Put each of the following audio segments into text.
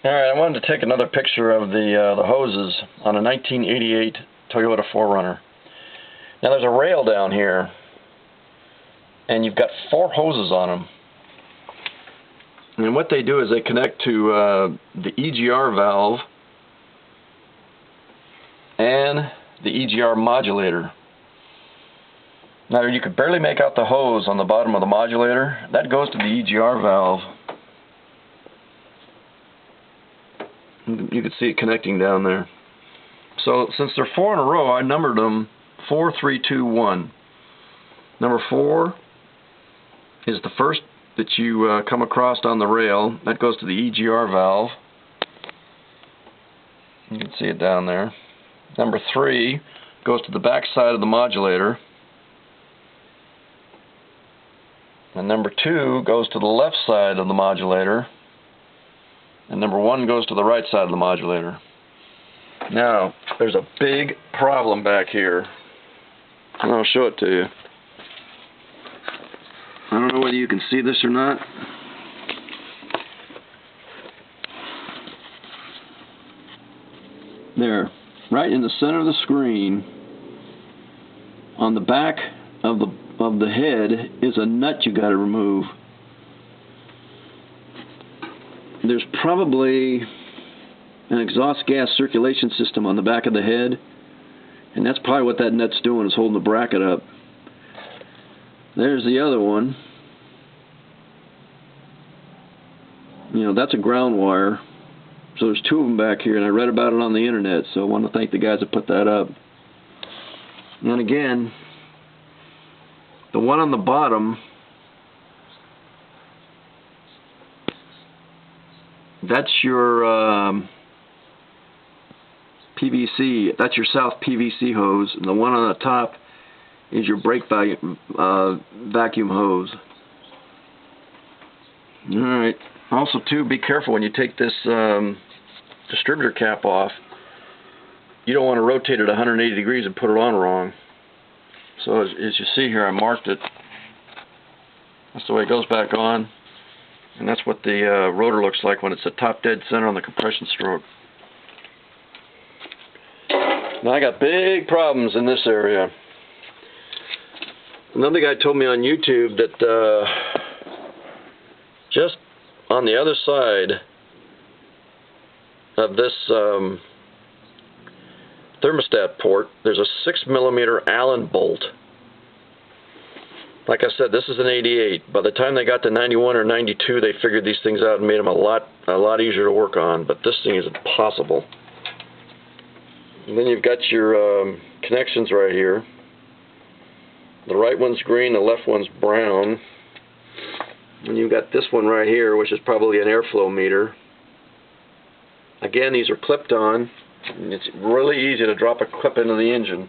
Alright, I wanted to take another picture of the hoses on a 1988 Toyota 4Runner. Now there's a rail down here, and you've got 4 hoses on them. And what they do is they connect to the EGR valve and the EGR modulator. Now you could barely make out the hose on the bottom of the modulator. That goes to the EGR valve. You can see it connecting down there. So since they're 4 in a row, I numbered them 4, 3, 2, 1. Number 4 is the first that you come across on the rail. That goes to the EGR valve. You can see it down there. Number 3 goes to the back side of the modulator. And number 2 goes to the left side of the modulator. And number 1 goes to the right side of the modulator. Now, there's a big problem back here. And I'll show it to you. I don't know whether you can see this or not. There, right in the center of the screen, on the back of the head is a nut you got to remove. There's probably an exhaust gas circulation system on the back of the head, and that's probably what that nut's doing, is holding the bracket up. There's the other one. You know, that's a ground wire. So there's 2 of them back here, and I read about it on the internet, so I want to thank the guys that put that up. And again, the one on the bottom, that's your PVC, that's your south PVC hose, and the one on the top is your brake vacuum hose. Alright, also too, be careful when you take this distributor cap off. You don't want to rotate it 180 degrees and put it on wrong. So as you see here, I marked it. That's the way it goes back on. And that's what the rotor looks like when it's at top dead center on the compression stroke. Now I got big problems in this area. Another guy told me on YouTube that just on the other side of this thermostat port, there's a 6mm Allen bolt. Like I said, this is an 88. By the time they got to 91 or 92, they figured these things out and made them a lot easier to work on. But this thing is impossible. And then you've got your connections right here. The right one's green, the left one's brown. And you've got this one right here, which is probably an airflow meter. Again, these are clipped on. And it's really easy to drop a clip into the engine.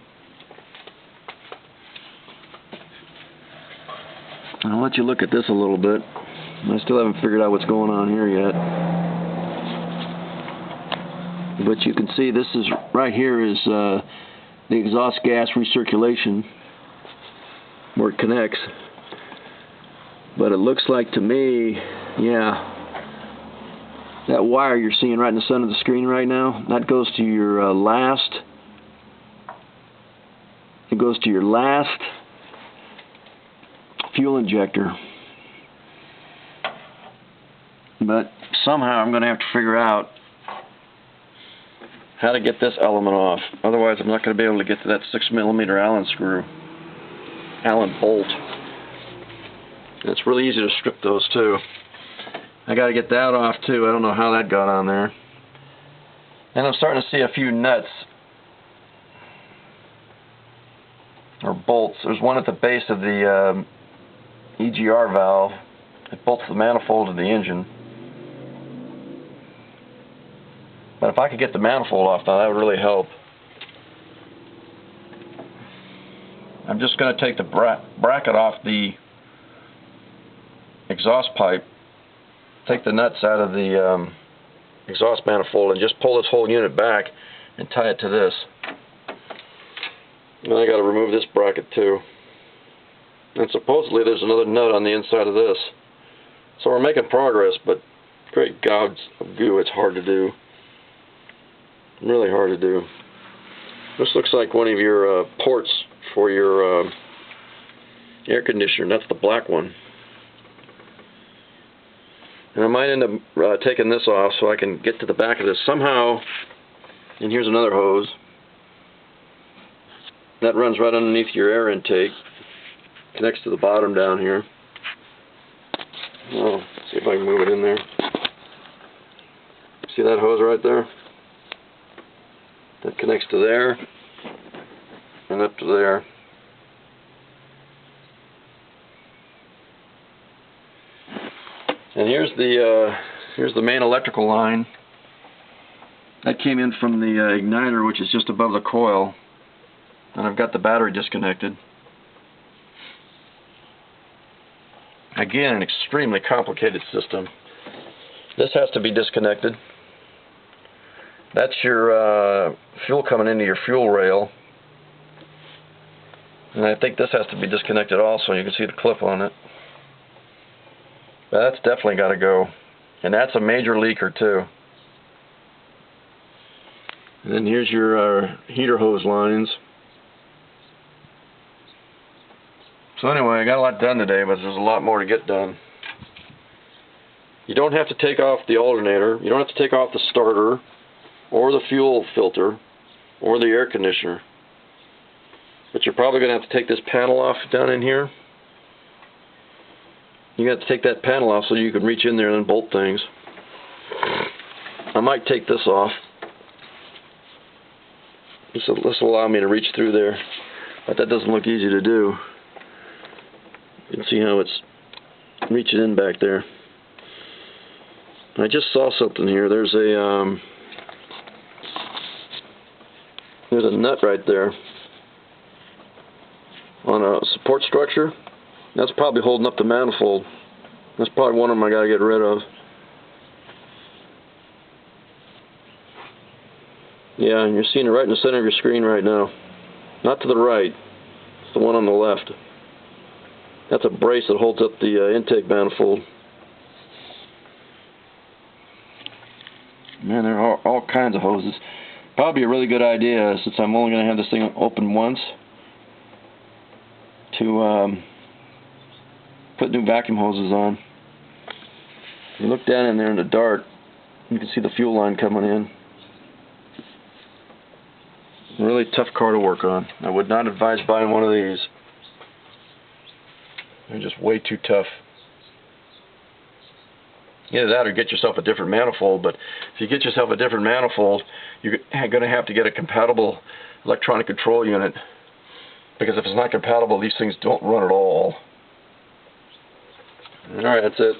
I'll let you look at this a little bit. I still haven't figured out what's going on here yet. But you can see this is right here is the exhaust gas recirculation where it connects. But it looks like to me, yeah, that wire you're seeing right in the center of the screen right now, that goes to your last fuel injector. But somehow I'm going to have to figure out how to get this element off. Otherwise I'm not going to be able to get to that 6mm Allen bolt. It's really easy to strip those too. I got to get that off too. I don't know how that got on there. And I'm starting to see a few nuts or bolts. There's one at the base of the EGR valve. It bolts the manifold of the engine. But if I could get the manifold off now, that would really help. I'm just going to take the bracket off the exhaust pipe, take the nuts out of the exhaust manifold, and just pull this whole unit back and tie it to this. And I got to remove this bracket too. And supposedly there's another nut on the inside of this. So we're making progress, but great gobs of goo. It's hard to do. Really hard to do. This looks like one of your ports for your air conditioner. That's the black one. And I might end up taking this off so I can get to the back of this somehow. And here's another hose. That runs right underneath your air intake. Connects to the bottom down here. Oh, see if I can move it in there. See that hose right there? That connects to there and up to there. And here's the main electrical line. That came in from the igniter, which is just above the coil. And I've got the battery disconnected. Again, an extremely complicated system. This has to be disconnected. That's your fuel coming into your fuel rail. And I think this has to be disconnected also. You can see the clip on it. But that's definitely got to go. And that's a major leaker too. And then here's your heater hose lines. So anyway, I got a lot done today, but there's a lot more to get done. You don't have to take off the alternator. You don't have to take off the starter, or the fuel filter, or the air conditioner. But you're probably going to have to take this panel off down in here. You have to take that panel off so you can reach in there and then bolt things. I might take this off. This will allow me to reach through there, but that doesn't look easy to do. You can see how it's reaching in back there. I just saw something here. There's a nut right there on a support structure. That's probably holding up the manifold. That's probably one of them I gotta get rid of. Yeah, and you're seeing it right in the center of your screen right now. Not to the right. It's the one on the left. That's a brace that holds up the intake manifold. Man, there are all kinds of hoses. Probably a really good idea, since I'm only going to have this thing open once, to put new vacuum hoses on. You look down in there in the dart, you can see the fuel line coming in. Really tough car to work on. I would not advise buying one of these. They're just way too tough. Either that or get yourself a different manifold, but if you get yourself a different manifold, you're going to have to get a compatible electronic control unit, because if it's not compatible, these things don't run at all. Alright, that's it.